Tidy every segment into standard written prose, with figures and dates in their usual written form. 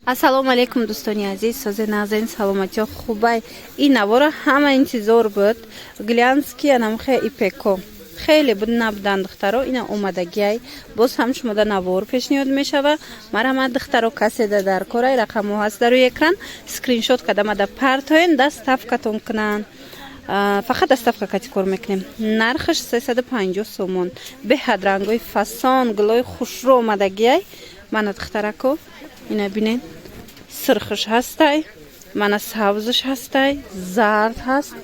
ассалому алейкум дӯстони азиз, созе назарин саломатиё хубай. Ин навора ҳама интизор буд. Глянский анамхе ипеко хеле буд набудан духтаро. Ина омадагиай боз ҳам шумода навор пешниҳод мешава. Марҳамат духтаро, каседа дар корай рақамо ҳаст дар рӯи экран. Скриншот кадамада партоен даставкатон кунан. Фақат доставка кати кор мекунем. Нархаш 350 сомон. Беҳад рангои фасон, гулои хушрӯ омадагиай. Мана духтарако ина бинед. Сырхаш ҳастай, мана савзаш ҳастай, зард ҳаст,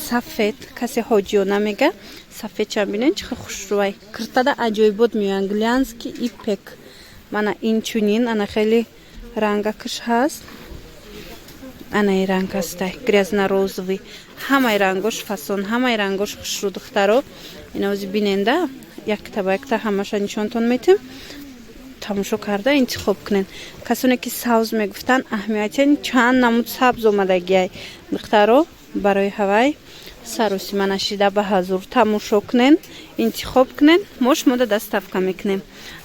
сафед, касе ҳоҷиёна мега. Сафед чам бинен чихе хушрӯай. Киртада аҷоибот меоян. Глянский ипек. Мана инчунин ана хеле рангакаш ҳаст. Ана ин ранг ҳастай, грязно-розовый. Ҳамаи рангош фасон, ҳамаи рангош хушрӯ духтаро. Ина ози биненда якта ба якта ҳамаша нишонтон метем. тамошо карда интихоб кунен. Касоне ки сабз мегуфтан аҳамиятен чанд намуд сабз омадагиай. Духтаро барои ҳавай сароси мана шида ба ҳазур тамошо кунен, интихоб кунен. Мо шумода доставка мекунем.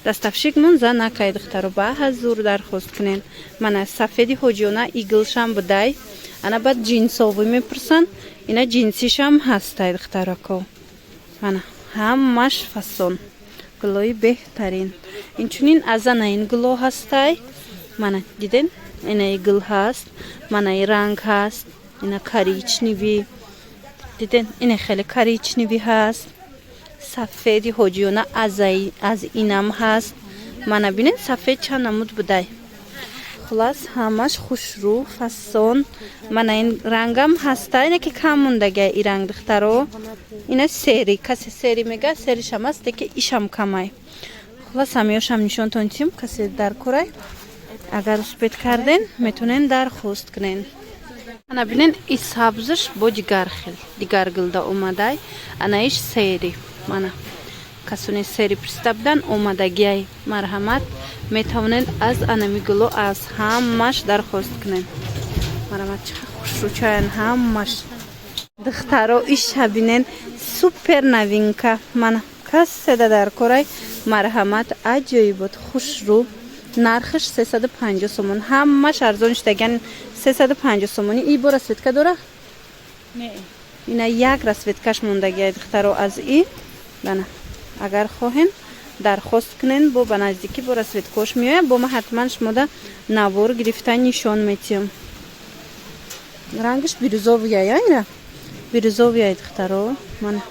Доставщикмон за накай духтаро ба ҳазур дархост кунен. Мана сафеди ҳоҷиёна иглшам будай. Ана баъд ҷинсовӣ мепурсан. Ина ҷинсишам ҳастай духтарако. Мана ҳамаш фасон. Гулои беҳтарин. Инчунин азана ин гуло ҳастай. Мана диден? Ина игл ҳаст. Мана ин ранг ҳаст. Ина коричневӣ. Диден? Ина хеле коричневӣ ҳаст. Сафеди ҳоҷиёна аз инам ҳаст. Мана бинен сафед чанд намуд будай. Хулас ҳамаш хушрӯ, фасон. Мана ин рангам ҳастай. Ина ки кам мондагиай ин ранг духтаро. Ина сери, касе сери мега, серишам аст, деки ишам камай. Хулас ҳамаёшам нишонтон дидем, касе дар корай. Агар успед карден, метонен дархост кунен. Ана бинен и сабзаш бо дигар гилда омадай. Ана иш сери. Мана касоне сери пристабдан омадагиай. Марҳамат метавонед аз анами гуло аз ҳамаш дархост кунен. Марҳамат чихе хушрӯчаян ҳамаш. Духтаро иша бинен супер новинка. Мана каседа дар корай. Марҳамат аҷоибот хушрӯ. Нархаш 350 сомон. Ҳамаш арзон шудаган 350 сомони. И бо расветка дора? Не. Ина як расветкаш мондагиай духтаро аз и. Бана агар хоҳен дархост кунен, бо ба наздикӣ бо расветкош меояд. Бо ма ҳатман шумода навор гирифта нишон метиҳам. Рангаш бирюзовия, ира? Бирюзовия духтаро. Мана